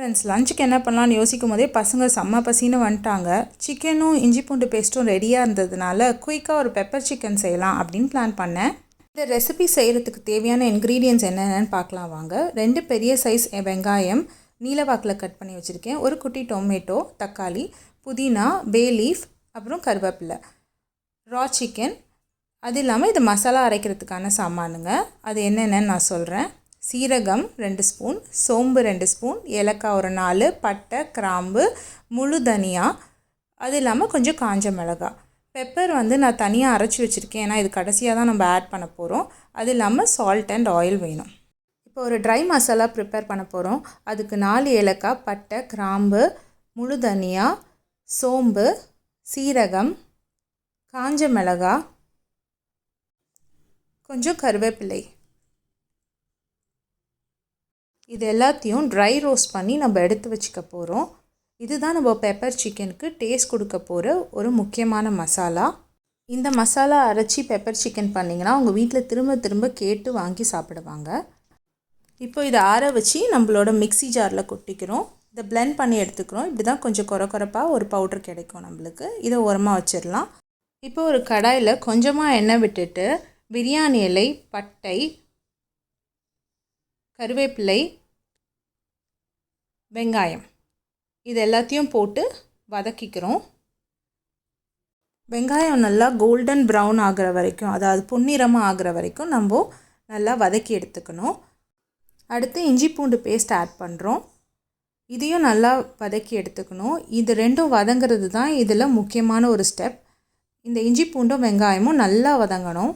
Friends லஞ்சுக்கு என்ன பண்ணலான்னு யோசிக்கும் போதே பசங்க செம்ம பசின்னு வந்துட்டாங்க. சிக்கனும் இஞ்சி பூண்டு பேஸ்ட்டும் ரெடியாக இருந்ததுனால குயிக்காக ஒரு பெப்பர் சிக்கன் செய்யலாம் அப்படின்னு பிளான் பண்ணேன். இந்த ரெசிபி செய்கிறதுக்கு தேவையான இன்க்ரீடியன்ட்ஸ் என்னென்னு பார்க்கலாம் வாங்க. 2 பெரிய சைஸ் வெங்காயம் நீலவாக்கில் கட் பண்ணி வச்சுருக்கேன். ஒரு குட்டி டொமேட்டோ, தக்காளி, புதினா, பே லீஃப், அப்புறம் கருவேப்பிலை, ரா சிக்கன். அது இல்லாமல் இது மசாலா அரைக்கிறதுக்கான சாமானுங்க. அது என்னென்னு நான் சொல்கிறேன். சீரகம் 2 ஸ்பூன், சோம்பு 2 ஸ்பூன், ஏலக்காய் ஒரு 4, பட்டை, கிராம்பு, முழு தனியா, அது இல்லாமல் கொஞ்சம் காஞ்ச மிளகாய். பெப்பர் நான் தனியாக அரைச்சி வச்சுருக்கேன், ஏன்னா இது கடைசியாக தான் நம்ம ஆட் பண்ண போகிறோம். அது இல்லாமல் சால்ட் அண்ட் ஆயில் வேணும். இப்போ ஒரு ட்ரை மசாலா ப்ரிப்பேர் பண்ண போகிறோம். அதுக்கு 4 ஏலக்காய், பட்டை, கிராம்பு, முழு தனியா, சோம்பு, சீரகம், காஞ்ச மிளகாய், கொஞ்சம் கருவேப்பிலை. இது எல்லாத்தையும் ட்ரை ரோஸ்ட் பண்ணி நம்ம எடுத்து வச்சுக்க போகிறோம். இதுதான் நம்ம பெப்பர் சிக்கனுக்கு டேஸ்ட் கொடுக்க போகிற ஒரு முக்கியமான மசாலா. இந்த மசாலா அரைச்சி பெப்பர் சிக்கன் பண்ணிங்கன்னா உங்கள் வீட்டில் திரும்ப திரும்ப கேட்டு வாங்கி சாப்பிடுவாங்க. இப்போ இதை ஆற வச்சு நம்மளோட மிக்ஸி ஜாரில் கொட்டிக்கிறோம். இதை பிளெண்ட் பண்ணி எடுத்துக்கிறோம். இப்படி தான் கொஞ்சம் குறப்பாக ஒரு பவுடர் கிடைக்கும் நம்மளுக்கு. இதை ஓரமாக வச்சிடலாம். இப்போ ஒரு கடாயில் கொஞ்சமாக எண்ணெய் விட்டுட்டு பிரியாணி இலை, பட்டை, கருவேப்பிலை, வெங்காயம் இது எல்லாத்தையும் போட்டு வதக்கிக்கிறோம். வெங்காயம் நல்லா கோல்டன் ப்ரௌன் ஆகிற வரைக்கும், அதாவது பொன்னிறமாக ஆகிற வரைக்கும் நம்ம நல்லா வதக்கி எடுத்துக்கணும். அடுத்து இஞ்சி பூண்டு பேஸ்ட் ஆட் பண்ணுறோம். இதையும் நல்லா வதக்கி எடுத்துக்கணும். இது ரெண்டும் வதங்கிறது தான் இதில் முக்கியமான ஒரு ஸ்டெப். இந்த இஞ்சி பூண்டும் வெங்காயமும் நல்லா வதங்கணும்.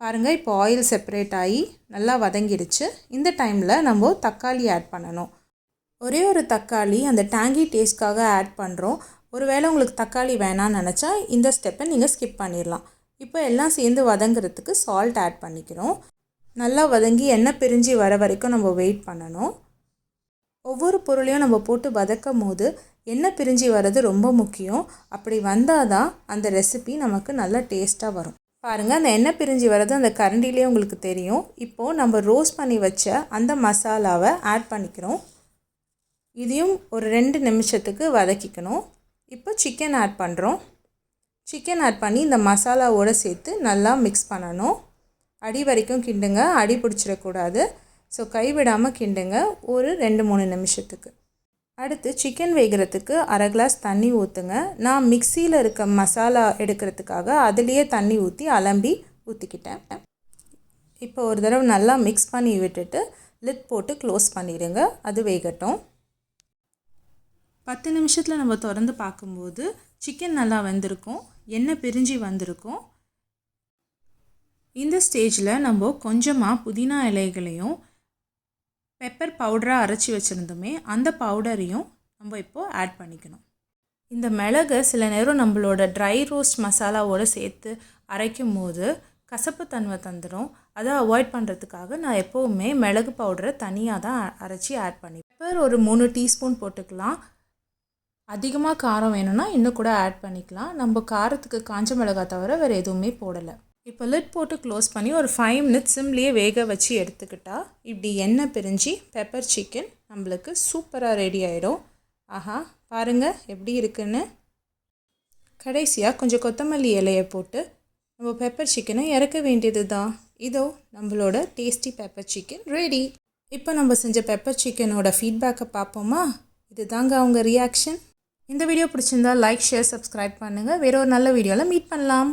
பாருங்கள், இப்போ ஆயில் செப்பரேட் ஆகி நல்லா வதங்கிடுச்சு. இந்த டைமில் நம்ம தக்காளி ஆட் பண்ணணும். ஒரே ஒரு தக்காளி அந்த டேங்கி டேஸ்ட்காக ஆட் பண்ணுறோம். ஒருவேளை உங்களுக்கு தக்காளி வேணான்னு நினச்சா இந்த ஸ்டெப்பை நீங்கள் ஸ்கிப் பண்ணிடலாம். இப்போ எல்லாம் சேர்ந்து வதங்கிறதுக்கு சால்ட் ஆட் பண்ணிக்கிறோம். நல்லா வதங்கி எண்ணெய் பிரிஞ்சு வர வரைக்கும் நம்ம வெயிட் பண்ணணும். ஒவ்வொரு பொருளையும் நம்ம போட்டு வதக்கும் போது எண்ணெய் பிரிஞ்சு வர்றது ரொம்ப முக்கியம். அப்படி வந்தால் தான் அந்த ரெசிபி நமக்கு நல்லா டேஸ்ட்டாக வரும். பாருங்கள், அந்த எண்ணெய் பிரிஞ்சு வர்றது அந்த கரண்டிலே உங்களுக்கு தெரியும். இப்போது நம்ம ரோஸ்ட் பண்ணி வச்ச அந்த மசாலாவை ஆட் பண்ணிக்கிறோம். இதையும் ஒரு 2 நிமிஷத்துக்கு வதக்கிக்கணும். இப்போ சிக்கன் ஆட் பண்ணுறோம். சிக்கன் ஆட் பண்ணி இந்த மசாலாவோடு சேர்த்து நல்லா மிக்ஸ் பண்ணணும். அடி வரைக்கும் கிண்டுங்க, அடி பிடிச்சிடக்கூடாது. ஸோ கைவிடாமல் கிண்டுங்க ஒரு 2-3 நிமிஷத்துக்கு. அடுத்து சிக்கன் வேகிறதுக்கு 1/2 கிளாஸ் தண்ணி ஊற்றுங்க. நான் மிக்சியில் இருக்க மசாலா எடுக்கிறதுக்காக அதுலேயே தண்ணி ஊற்றி அலம்பி ஊற்றிக்கிட்டேன். இப்போ ஒரு தடவை நல்லா மிக்ஸ் பண்ணி விட்டுட்டு லிட் போட்டு க்ளோஸ் பண்ணிடுங்க. அது வேகட்டும். 10 நிமிஷத்தில் நம்ம திறந்து பார்க்கும்போது சிக்கன் நல்லா வெந்திருக்கும், எண்ணெய் பிரிஞ்சு வந்திருக்கும். இந்த ஸ்டேஜில் நம்ம கொஞ்சமாக புதினா இலைகளையும் பெப்பர் பவுடராக அரைச்சி வச்சுருந்தோமே அந்த பவுடரையும் நம்ம இப்போது ஆட் பண்ணிக்கணும். இந்த மிளகை சில நேரம் நம்மளோட ட்ரை ரோஸ்ட் மசாலாவோடு சேர்த்து அரைக்கும் போது கசப்புத்தன்மை தந்துடும். அதை அவாய்ட் பண்ணுறதுக்காக நான் எப்போவுமே மிளகு பவுடரை தனியாக தான் அரைச்சி ஆட் பண்ணி. பெப்பர் ஒரு 3 டீஸ்பூன் போட்டுக்கலாம். அதிகமாக காரம் வேணும்னா இன்னும் கூட ஆட் பண்ணிக்கலாம். நம்ம காரத்துக்கு காஞ்ச மிளகாய் தவிர வேறு எதுவுமே போடலை. இப்போ லிட் போட்டு க்ளோஸ் பண்ணி ஒரு 5 மினிட்ஸ் சிம்லேயே வேக வச்சு எடுத்துக்கிட்டா இப்படி எண்ணெய் பிரிஞ்சு பெப்பர் சிக்கன் நம்மளுக்கு சூப்பராக ரெடி ஆகிடும். ஆஹா, பாருங்கள் எப்படி இருக்குன்னு. கடைசியாக கொஞ்சம் கொத்தமல்லி இலையை போட்டு நம்ம பெப்பர் சிக்கனை இறக்க வேண்டியது தான். இதோ நம்மளோட டேஸ்டி பெப்பர் சிக்கன் ரெடி. இப்போ நம்ம செஞ்ச பெப்பர் சிக்கனோட ஃபீட்பேக்கை பார்ப்போமா? இது தாங்க அவங்க ரியாக்ஷன். இந்த வீடியோ பிடிச்சிருந்தா லைக், ஷேர், சப்ஸ்கிரைப் பண்ணுங்கள். வேறு ஒரு நல்ல வீடியோவில் மீட் பண்ணலாம்.